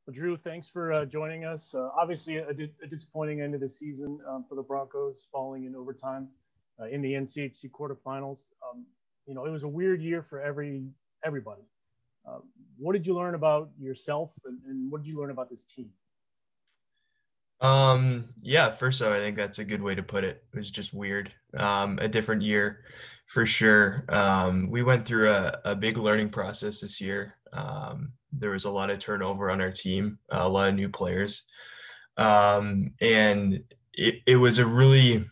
Well, Drew, thanks for joining us. Obviously, a disappointing end of the season for the Broncos, falling in overtime in the NCHC quarterfinals. It was a weird year for everybody. Uh, what did you learn about yourself, and what did you learn about this team? Yeah, first off, I think that's a good way to put it. It was just weird. A different year for sure. We went through a big learning process this year. There was a lot of turnover on our team, a lot of new players. And it was a really,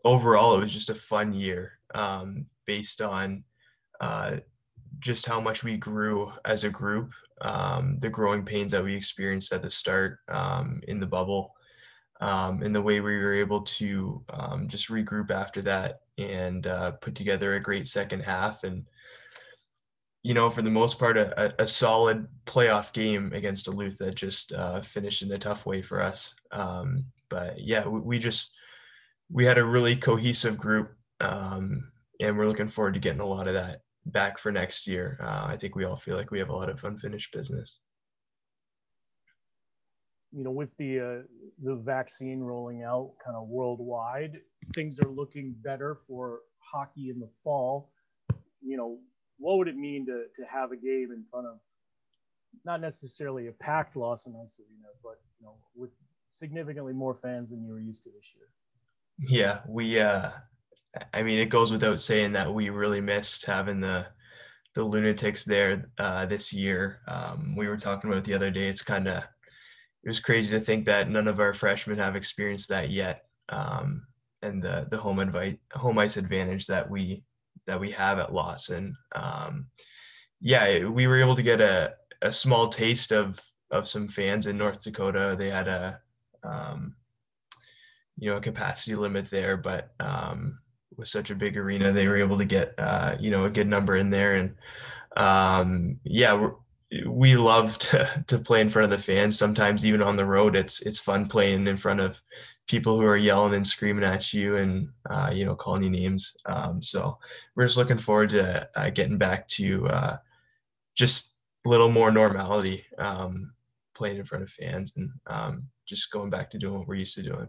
overall, it was just a fun year based on uh, just how much we grew as a group, the growing pains that we experienced at the start in the bubble, and the way we were able to just regroup after that and put together a great second half. And, for the most part, a solid playoff game against Duluth that just finished in a tough way for us. But yeah, we had a really cohesive group, and we're looking forward to getting a lot of that back for next year. I think we all feel like we have a lot of unfinished business. With the vaccine rolling out kind of worldwide, things are looking better for hockey in the fall. What would it mean to have a game in front of not necessarily a packed Lawson Ice Arena, but with significantly more fans than you were used to this year? Yeah, I mean, it goes without saying that we really missed having the Lunatics there this year. We were talking about it the other day. It was crazy to think that none of our freshmen have experienced that yet, and the home ice advantage that we have at Lawson. Yeah, we were able to get a small taste of some fans in North Dakota. They had um, a capacity limit there, but with such a big arena, they were able to get a good number in there. And yeah, we love to play in front of the fans. Sometimes even on the road, it's fun playing in front of people who are yelling and screaming at you and calling you names. So we're just looking forward to getting back to just a little more normality, playing in front of fans, and just going back to doing what we're used to doing.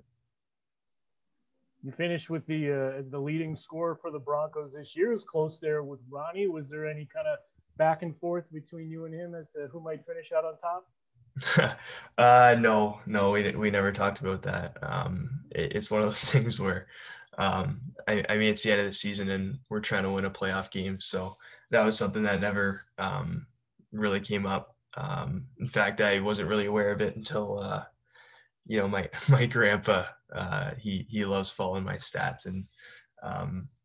You finished with the as the leading scorer for the Broncos this year. It was close there with Ronnie. Was there any kind of back and forth between you and him as to who might finish out on top? No, we never talked about that. It's one of those things where, I mean, it's the end of the season and we're trying to win a playoff game. So that was something that never really came up. In fact, I wasn't really aware of it until, my grandpa, he loves following my stats and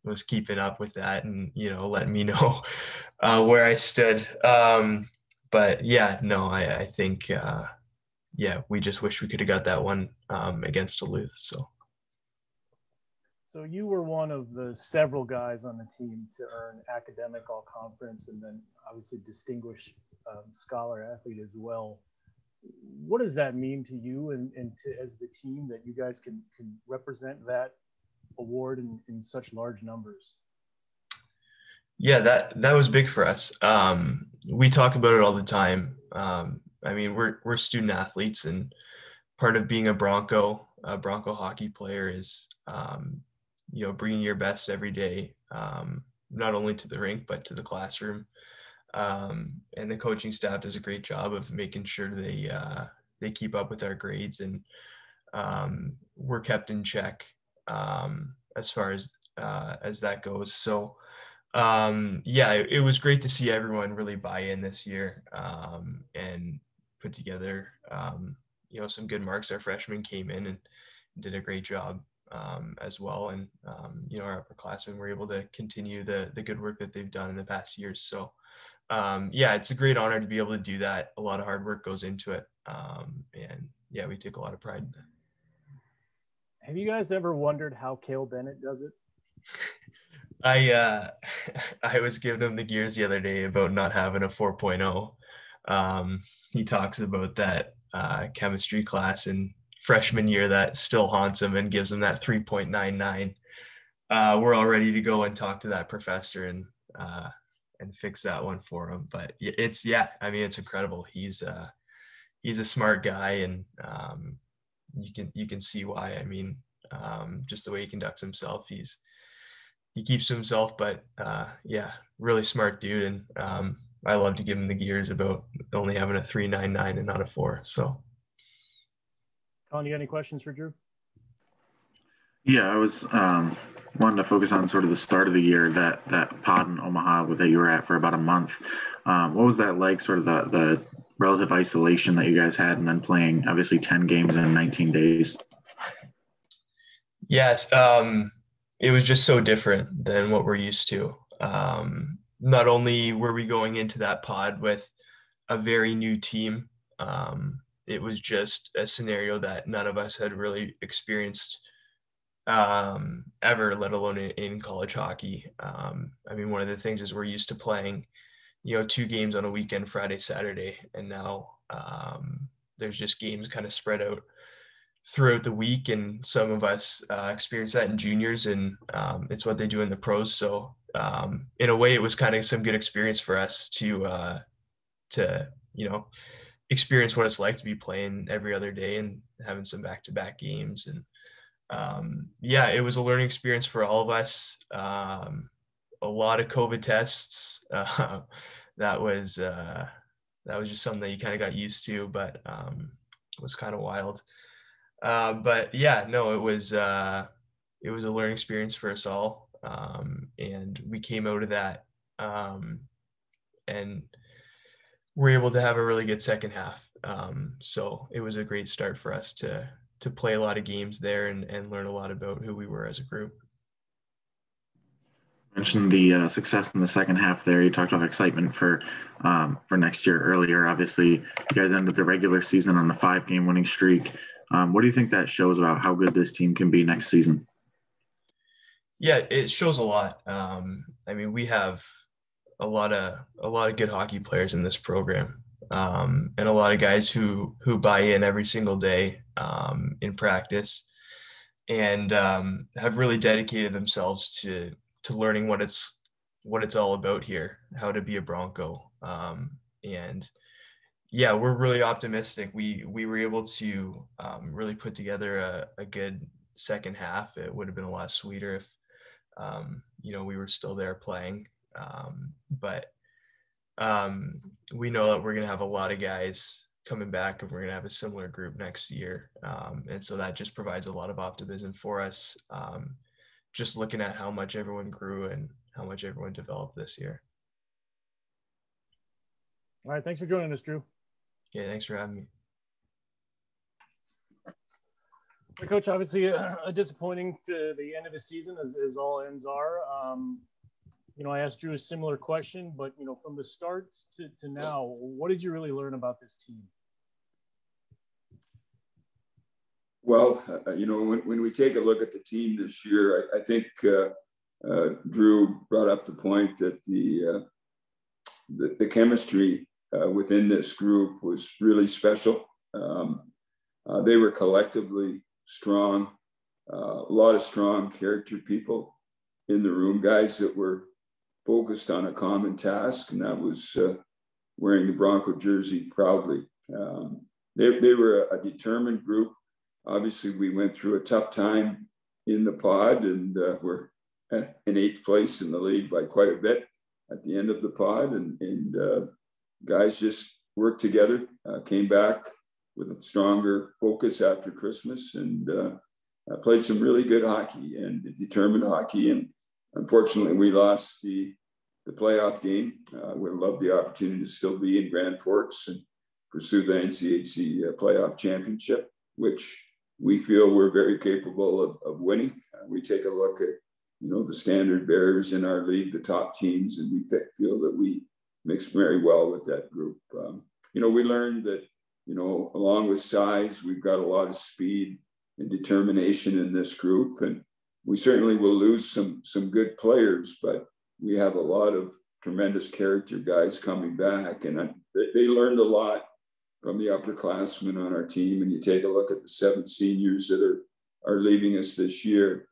was keeping up with that and, letting me know where I stood. But yeah, no, I think, yeah, we just wish we could have got that one against Duluth. So you were one of the several guys on the team to earn academic all conference and then obviously distinguished scholar athlete as well. What does that mean to you and to as the team that you guys can represent that award in such large numbers? Yeah, that was big for us. We talk about it all the time. I mean, we're student athletes, and part of being a Bronco hockey player is, bringing your best every day, not only to the rink but to the classroom. And the coaching staff does a great job of making sure they keep up with our grades, and we're kept in check as far as that goes. So yeah, it was great to see everyone really buy in this year, and put together some good marks. Our freshmen came in and did a great job as well, and our upperclassmen were able to continue the good work that they've done in the past years. So yeah, it's a great honor to be able to do that. A lot of hard work goes into it, and yeah, we take a lot of pride in that. Have you guys ever wondered how Cale Bennett does it? I I was giving him the gears the other day about not having a 4.0. He talks about that chemistry class in freshman year that still haunts him and gives him that 3.99. We're all ready to go and talk to that professor and fix that one for him. But I mean, it's incredible. he's a smart guy, and you can see why. I mean, just the way he conducts himself, he keeps to himself, but yeah, really smart dude. And I love to give him the gears about only having a 3.99 and not a 4. So, Colin, you got any questions for Drew? Yeah, I was wanting to focus on sort of the start of the year, that pod in Omaha that you were at for about a month. What was that like, sort of the relative isolation that you guys had, and then playing obviously 10 games in 19 days? Yes, it was just so different than what we're used to. Not only were we going into that pod with a very new team, it was just a scenario that none of us had really experienced ever, let alone in college hockey. I mean, one of the things is we're used to playing, 2 games on a weekend, Friday, Saturday, and now there's just games kind of spread out throughout the week, and some of us experience that in juniors, and it's what they do in the pros. So in a way, it was kind of some good experience for us to experience what it's like to be playing every other day and having some back-to-back games. And yeah, it was a learning experience for all of us. A lot of COVID tests. That was just something that you kind of got used to, but it was kind of wild. But yeah, no, it was a learning experience for us all. And we came out of that and were able to have a really good second half. So it was a great start for us to play a lot of games there and learn a lot about who we were as a group. You mentioned the success in the second half there. You talked about excitement for next year earlier. Obviously, you guys ended the regular season on a 5-game winning streak. What do you think that shows about how good this team can be next season? Yeah, it shows a lot. I mean, we have a lot of good hockey players in this program, and a lot of guys who buy in every single day in practice, and have really dedicated themselves to learning what it's all about here, how to be a Bronco. And yeah, we're really optimistic. We were able to really put together a good second half. It would have been a lot sweeter if we were still there playing. But we know that we're going to have a lot of guys coming back, and we're going to have a similar group next year. And so that just provides a lot of optimism for us, just looking at how much everyone grew and how much everyone developed this year. All right. Thanks for joining us, Drew. Yeah, thanks for having me. Coach, obviously a disappointing to the end of the season, as all ends are. I asked Drew a similar question, but, from the start to now, what did you really learn about this team? Well, when we take a look at the team this year, I think Drew brought up the point that the chemistry within this group was really special. They were collectively strong, a lot of strong character people in the room, guys that were focused on a common task, and that was wearing the Bronco jersey proudly. They were a determined group. Obviously, we went through a tough time in the pod, and we're in 8th place in the league by quite a bit at the end of the pod. And guys just worked together, came back with a stronger focus after Christmas, and played some really good hockey and determined hockey. And unfortunately, we lost the playoff game. We love the opportunity to still be in Grand Forks and pursue the NCHC playoff championship, which we feel we're very capable of winning. We take a look at, the standard bearers in our league, the top teams, and we feel that we mix very well with that group. We learned that, along with size, we've got a lot of speed and determination in this group, and we certainly will lose some good players, but we have a lot of tremendous character guys coming back, and they learned a lot from the upperclassmen on our team. And you take a look at the 7 seniors that are leaving us this year.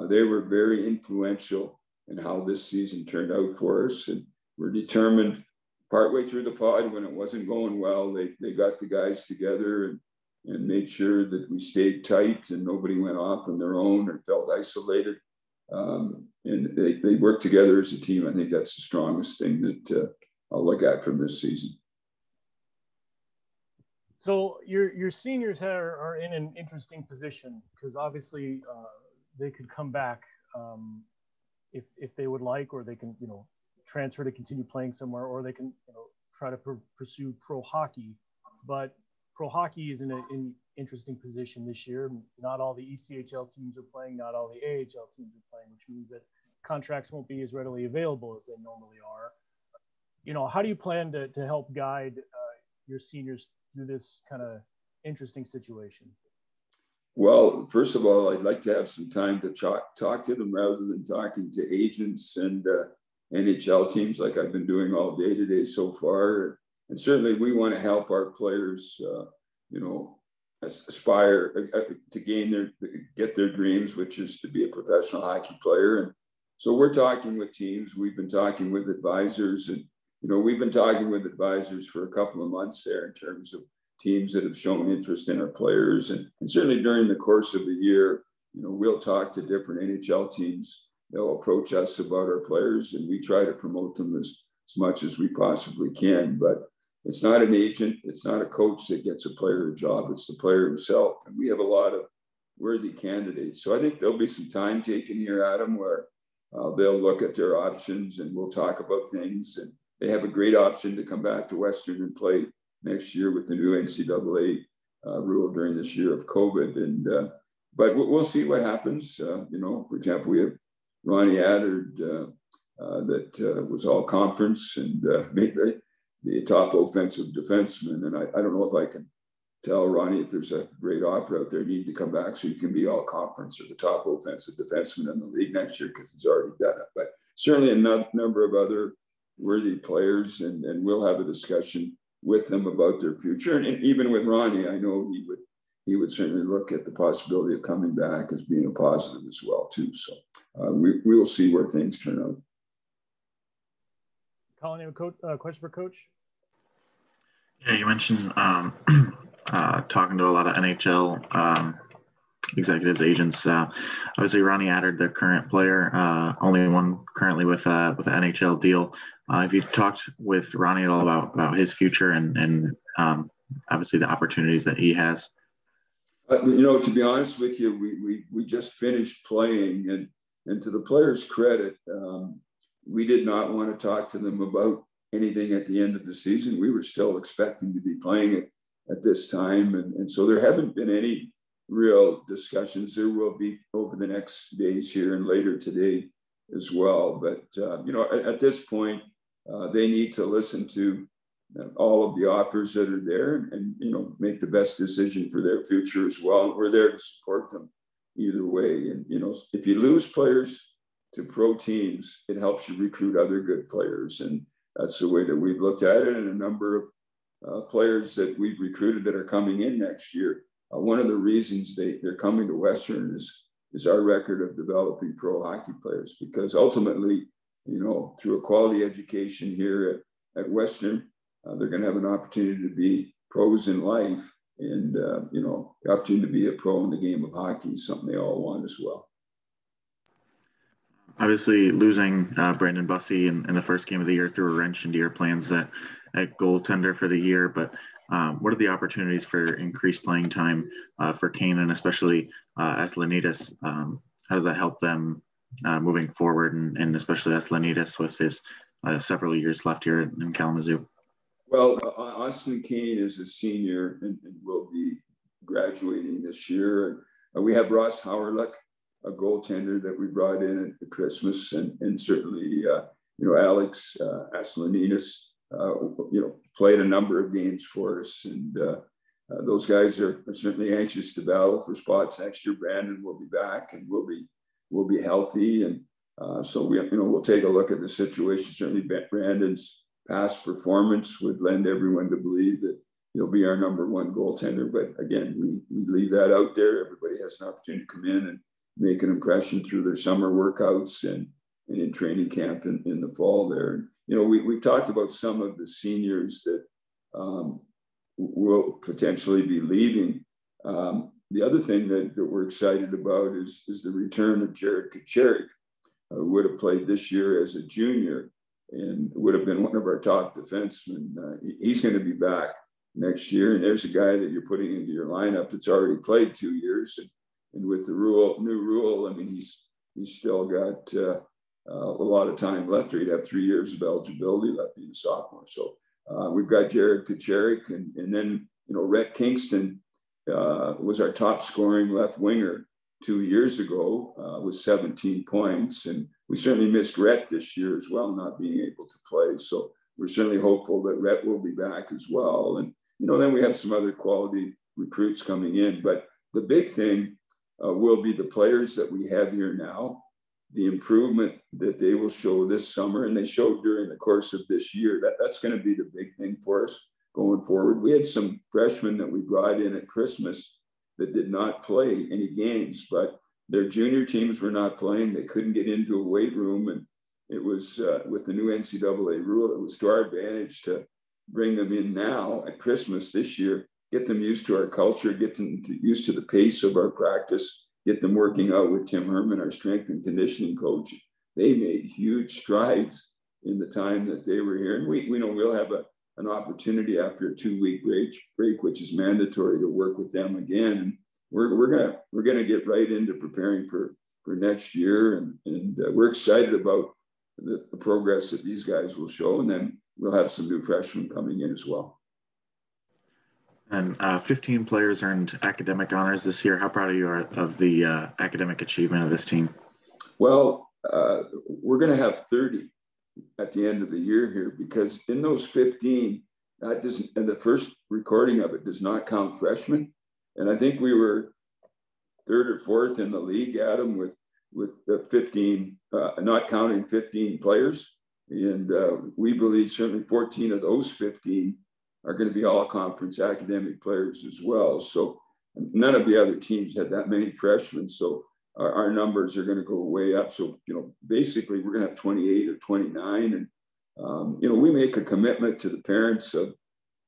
They were very influential in how this season turned out for us, and we're determined partway through the pod, when it wasn't going well, they got the guys together and made sure that we stayed tight and nobody went off on their own or felt isolated. And they worked together as a team. I think that's the strongest thing that I'll look at from this season. So your seniors are in an interesting position because obviously they could come back if they would like, or they can transfer to continue playing somewhere, or they can try to pursue pro hockey. But pro hockey is in an interesting position this year. Not all the ECHL teams are playing, not all the AHL teams are playing, which means that contracts won't be as readily available as they normally are. How do you plan to help guide your seniors through this kind of interesting situation? Well, first of all, I'd like to have some time to talk to them rather than talking to agents and NHL teams like I've been doing all day today so far. And certainly we want to help our players, aspire to get their dreams, which is to be a professional hockey player. And so we're talking with teams. We've been talking with advisors, and we've been talking with advisors for a couple of months there in terms of teams that have shown interest in our players. And certainly during the course of the year, we'll talk to different NHL teams. They'll approach us about our players, and we try to promote them as much as we possibly can. But it's not an agent, it's not a coach that gets a player a job, it's the player himself. And we have a lot of worthy candidates. So I think there'll be some time taken here, Adam, where they'll look at their options and we'll talk about things. And they have a great option to come back to Western and play next year with the new NCAA rule during this year of COVID. And but we'll see what happens. For example, we have Ronnie Adard that was all conference and made the top offensive defenseman. And I don't know if I can tell Ronnie, if there's a great offer out there, you need to come back so you can be all conference or the top offensive defenseman in the league next year, because he's already done it. But certainly a number of other worthy players, and we'll have a discussion with them about their future. And even with Ronnie, I know he would certainly look at the possibility of coming back as being a positive as well too. So we will see where things turn out. Colin, you have a question for Coach? Yeah, you mentioned talking to a lot of NHL executives, agents. Obviously, Ronnie Adard, the current player, only one currently with an NHL deal. Have you talked with Ronnie at all about his future and obviously the opportunities that he has? To be honest with you, we just finished playing, and to the players' credit, we did not want to talk to them about anything at the end of the season. We were still expecting to be playing it at this time, and so there haven't been any real discussions. There will be over the next days here and later today as well. But at this point, they need to listen to all of the offers that are there and make the best decision for their future as well. We're there to support them either way. And if you lose players to pro teams, it helps you recruit other good players, and that's the way that we've looked at it. And a number of players that we've recruited that are coming in next year, one of the reasons they're coming to Western is our record of developing pro hockey players, because ultimately, through a quality education here at Western, they're going to have an opportunity to be pros in life, and the opportunity to be a pro in the game of hockey is something they all want as well. Obviously, losing Brandon Bussey in the first game of the year threw a wrench into your plans at goaltender for the year. But what are the opportunities for increased playing time for Kane, and especially Aslanides? How does that help them moving forward, and especially Aslanides with his several years left here in Kalamazoo? Well, Austin Kane is a senior and will be graduating this year. We have Ross Howerluck, a goaltender that we brought in at Christmas, and certainly, Alex Aslanides, played a number of games for us, and those guys are certainly anxious to battle for spots next year. Brandon will be back, and we'll be healthy, and so we'll take a look at the situation. Certainly, Brandon's past performance would lend everyone to believe that he'll be our number one goaltender. But again, we leave that out there. Everybody has an opportunity to come in and make an impression through their summer workouts and in training camp in the fall there. you know, we've talked about some of the seniors that will potentially be leaving. The other thing that we're excited about is the return of Jared Kacharik, who would have played this year as a junior and would have been one of our top defensemen. He's going to be back next year. And there's a guy that you're putting into your lineup that's already played 2 years. And with the new rule, I mean, he's still got a lot of time left. He'd have 3 years of eligibility left being a sophomore. So we've got Jared Kacharik, and then, you know, Rhett Kingston was our top scoring left winger 2 years ago with 17 points. And we certainly missed Rhett this year as well, not being able to play. So we're certainly hopeful that Rhett will be back as well. And, you know, then we have some other quality recruits coming in. But the big thing will be the players that we have here now, the improvement that they will show this summer, and they showed during the course of this year. That's going to be the big thing for us going forward. We had some freshmen that we brought in at Christmas that did not play any games, but their junior teams were not playing. They couldn't get into a weight room, and it was with the new NCAA rule, it was to our advantage to bring them in now at Christmas this year, get them used to our culture, get them used to the pace of our practice, get them working out with Tim Herman, our strength and conditioning coach. They made huge strides in the time that they were here. And we know we'll have an opportunity after a 2-week break, which is mandatory, to work with them again. And we're gonna get right into preparing for next year. And we're excited about the progress that these guys will show. And then we'll have some new freshmen coming in as well. And 15 players earned academic honors this year. How proud are you of the academic achievement of this team? Well, we're going to have 30 at the end of the year here, because in those 15, that doesn't, and the first recording of it does not count freshmen. And I think we were 3rd or 4th in the league, Adam, with the 15, not counting 15 players. And we believe certainly 14 of those 15 are going to be all conference academic players as well. So none of the other teams had that many freshmen. So our numbers are going to go way up. So, you know, basically we're going to have 28 or 29. And, you know, we make a commitment to the parents of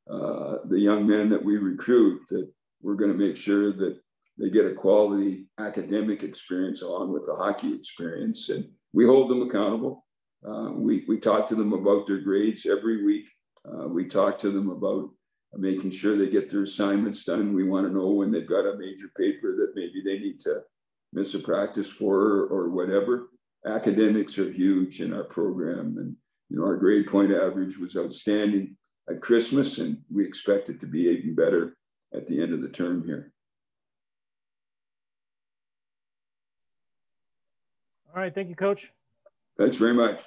the young men that we recruit that we're going to make sure that they get a quality academic experience along with the hockey experience. And we hold them accountable. We talk to them about their grades every week. We talk to them about making sure they get their assignments done. We want to know when they've got a major paper that maybe they need to miss a practice for or whatever. Academics are huge in our program. And, you know, our grade point average was outstanding at Christmas, and we expect it to be even better at the end of the term here. All right. Thank you, Coach. Thanks very much.